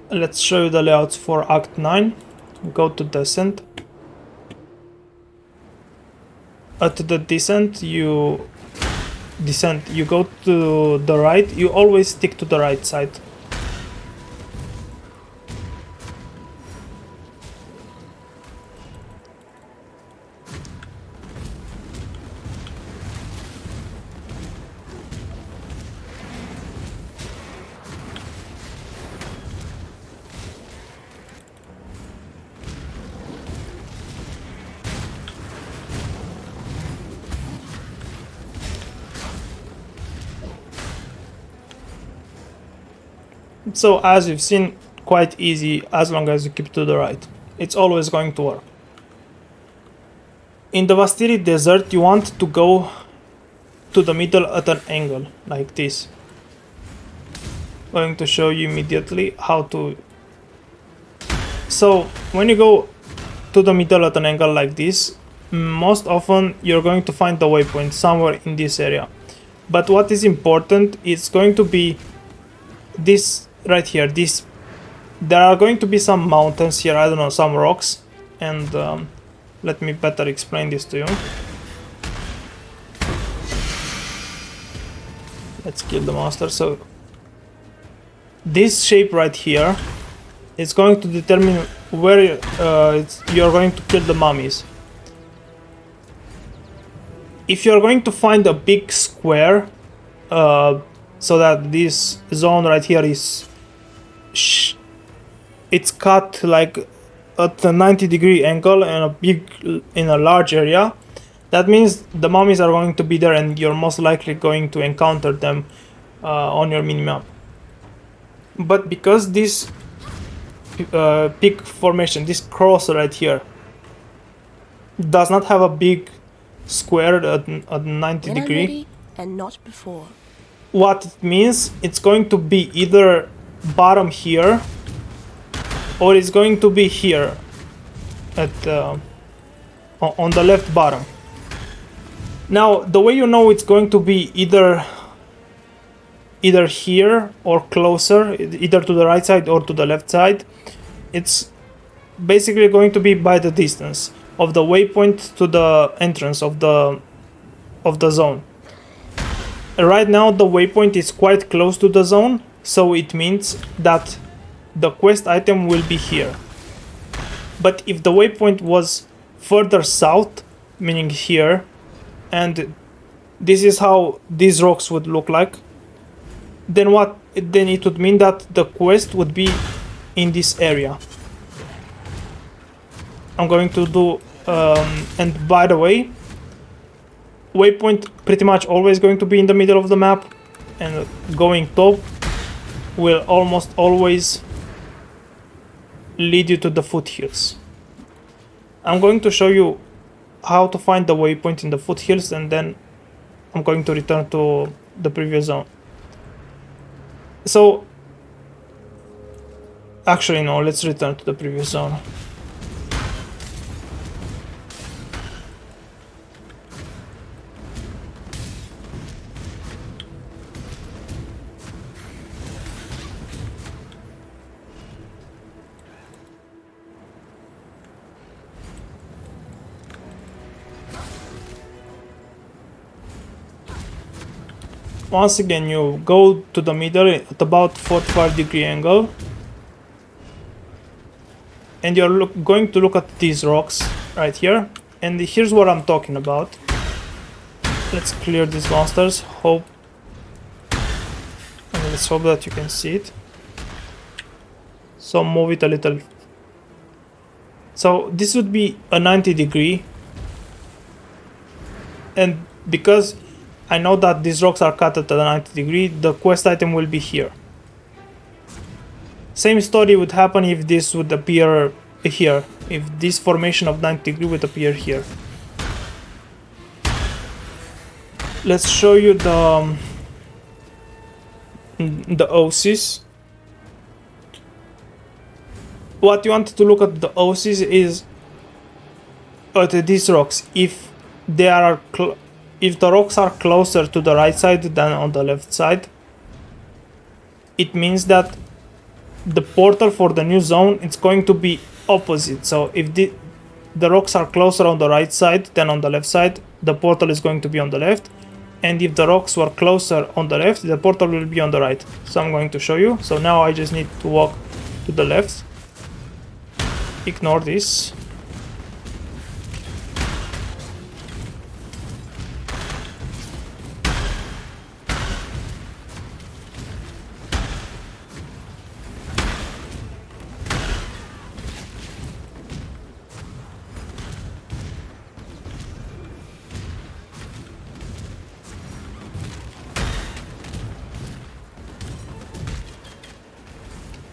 Let's show you the layouts for Act 9. Go to Descent. To the descent, you go to the right. You always stick to the right side. So as you've seen, quite easy as long as you keep to the right. It's always going to work. In the Bastille Dessert, you want to go to the middle at an angle, like this. I'm going to show you immediately how to... So, when you go to the middle at an angle like this, most often you're going to find the waypoint somewhere in this area. But what is important is going to be this right here. There are going to be some mountains here, I don't know, some rocks, and let me better explain this to you. Let's kill the monster. So this shape right here is going to determine where you're going to kill the mummies. If you're going to find a big square, so that this zone right here is it's cut like at a 90-degree angle and in a large area, that means the mummies are going to be there and you're most likely going to encounter them on your minimap. But because this peak formation, this cross right here, does not have a big square at 90 degree, and not before. What it means, it's going to be either bottom here or it's going to be here at on the left bottom. Now the way you know it's going to be either here or closer, either to the right side or to the left side, it's basically going to be by the distance of the waypoint to the entrance of the zone. Right now the waypoint is quite close to the zone, so it means that the quest item will be here. But if the waypoint was further south, meaning here, and this is how these rocks would look like, then it would mean that the quest would be in this area. I'm going to do and by the way, waypoint pretty much always going to be in the middle of the map, and going top will almost always lead you to the foothills. I'm going to show you how to find the waypoint in the foothills, and then I'm going to return to the previous zone. So actually no, let's return to the previous zone. Once again, you go to the middle at about 45-degree angle, and you're going to look at these rocks right here, and here's what I'm talking about. Let's clear these monsters. Let's hope that you can see it. So move it a little. So this would be a 90-degree, and because I know that these rocks are cut at a 90-degree, the quest item will be here. Same story would happen if this would appear here, if this formation of 90-degree would appear here. Let's show you the OCs. What you want to look at the OCs is at these rocks. If the rocks are closer to the right side than on the left side, it means that the portal for the new zone, it's going to be opposite. So if the rocks are closer on the right side than on the left side, the portal is going to be on the left. And if the rocks were closer on the left, the portal will be on the right. So I'm going to show you. So now I just need to walk to the left. Ignore this.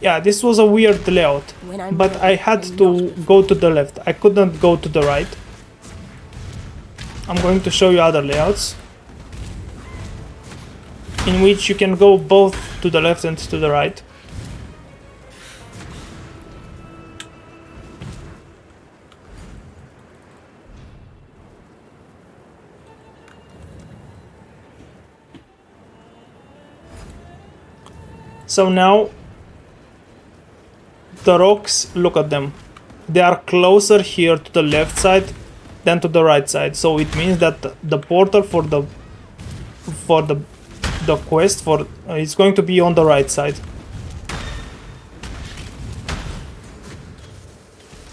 Yeah, this was a weird layout, but I had to go to the left. I couldn't go to the right. I'm going to show you other layouts in which you can go both to the left and to the right. So now the rocks, look at them. They are closer here to the left side than to the right side. So it means that the portal for the quest is going to be on the right side.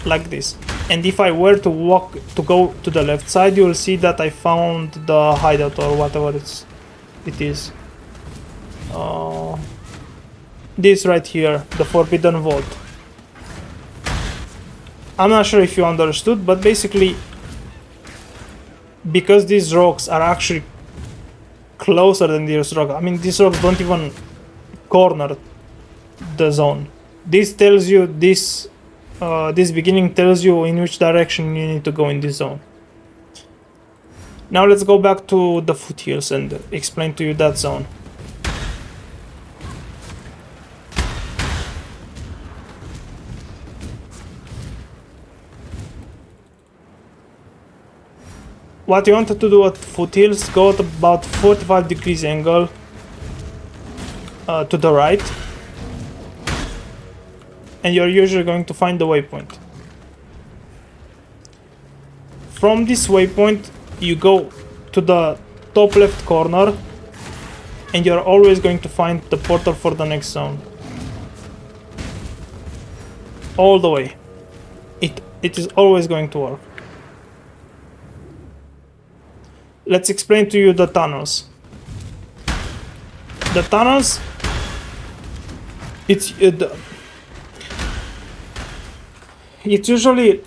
Like this. And if I were to go to the left side, you will see that I found the hideout or whatever it is. This right here, the Forbidden Vault. I'm not sure if you understood, but basically, because these rocks are actually closer than these rocks, I mean, these rocks don't even corner the zone. This tells you, this beginning tells you in which direction you need to go in this zone. Now let's go back to the foothills and explain to you that zone. What you wanted to do at foothills, go at about 45 degrees angle to the right, and you're usually going to find the waypoint. From this waypoint, you go to the top left corner, and you're always going to find the portal for the next zone. All the way. It is always going to work. Let's explain to you the tunnels. The tunnels, it's usually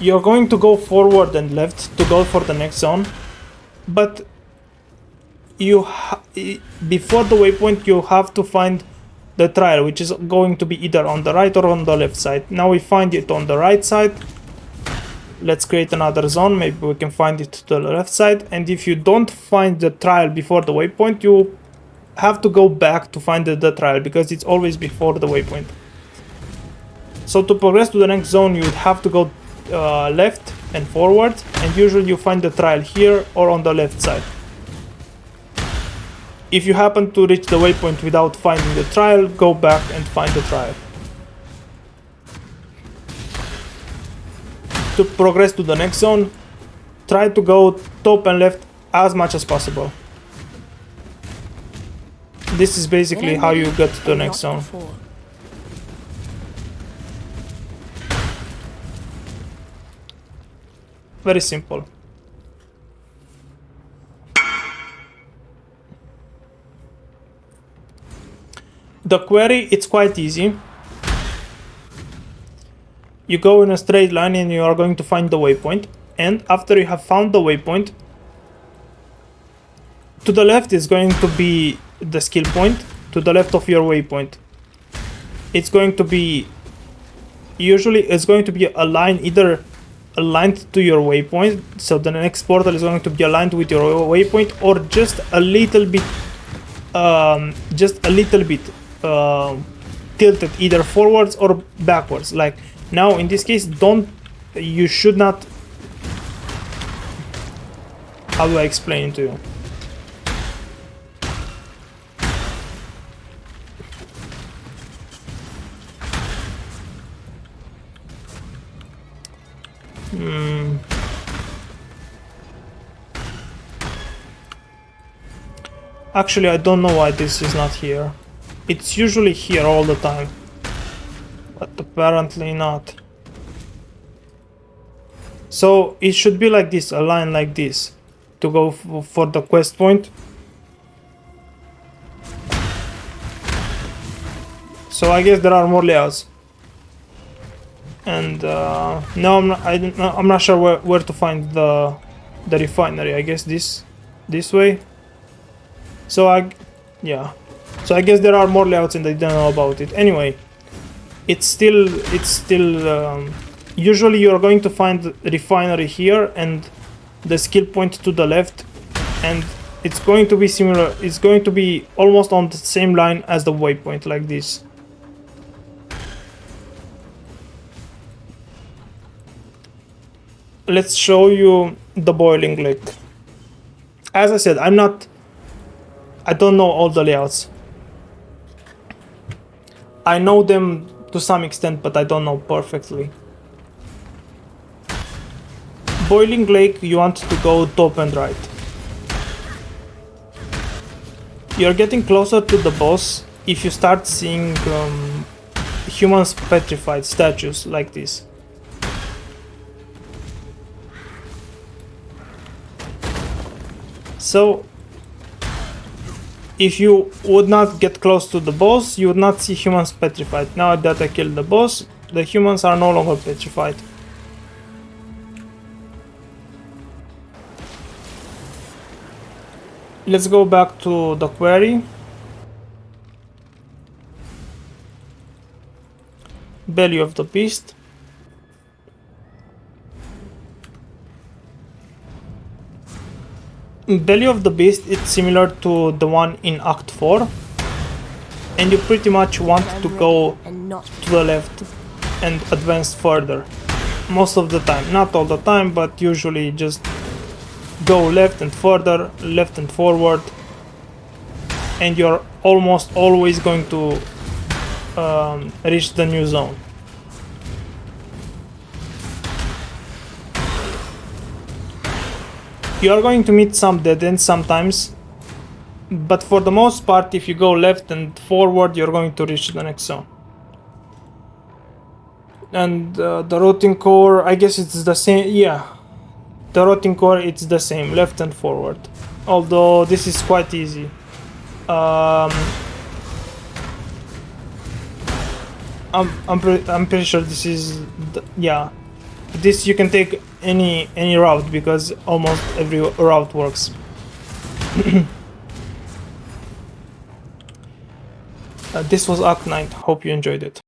you're going to go forward and left to go for the next zone, but before the waypoint you have to find the trial, which is going to be either on the right or on the left side. Now we find it on the right side. Let's create another zone, maybe we can find it to the left side, and if you don't find the trial before the waypoint, you have to go back to find the trial, because it's always before the waypoint. So to progress to the next zone, you would have to go left and forward, and usually you find the trial here or on the left side. If you happen to reach the waypoint without finding the trial, go back and find the trial. To progress to the next zone, try to go top and left as much as possible. This is basically how you get to the next zone. Very simple. The query, it's quite easy. You go in a straight line and you are going to find the waypoint. And after you have found the waypoint, to the left is going to be the skill point, to the left of your waypoint. It's going to be, usually it's going to be a line either aligned to your waypoint, so the next portal is going to be aligned with your waypoint, or just a little bit, tilted either forwards or backwards. Like now in this case, you should not, how do I explain it to you? Actually, I don't know why this is not here. It's usually here all the time, but apparently not. So it should be like this, a line like this, to go for the quest point. So I guess there are more layouts. And no, I'm not sure where to find the refinery. I guess this way. So I guess there are more layouts and I don't know about it. Anyway, it's still usually you're going to find the refinery here and the skill point to the left, and it's going to be similar. It's going to be almost on the same line as the waypoint, like this. Let's show you the boiling lake. As I said, I don't know all the layouts. I know them to some extent, but I don't know perfectly. Boiling lake, you want to go top and right. You're getting closer to the boss if you start seeing humans petrified statues like this. So if you would not get close to the boss, you would not see humans petrified. Now that I killed the boss, the humans are no longer petrified. Let's go back to the quarry. Belly of the beast. Belly of the beast, it's similar to the one in Act 4, and you pretty much want to go to the left and advance further. Most of the time, not all the time, but usually just go left and further, left and forward, and you're almost always going to reach the new zone. You are going to meet some dead ends sometimes, but for the most part, if you go left and forward, you're going to reach the next zone. And the rotting core, I guess it's the same. Yeah, the rotting core, it's the same, left and forward. Although this is quite easy. I'm pretty sure this is this you can take any route, because almost every route works. This was Act 9. Hope you enjoyed it.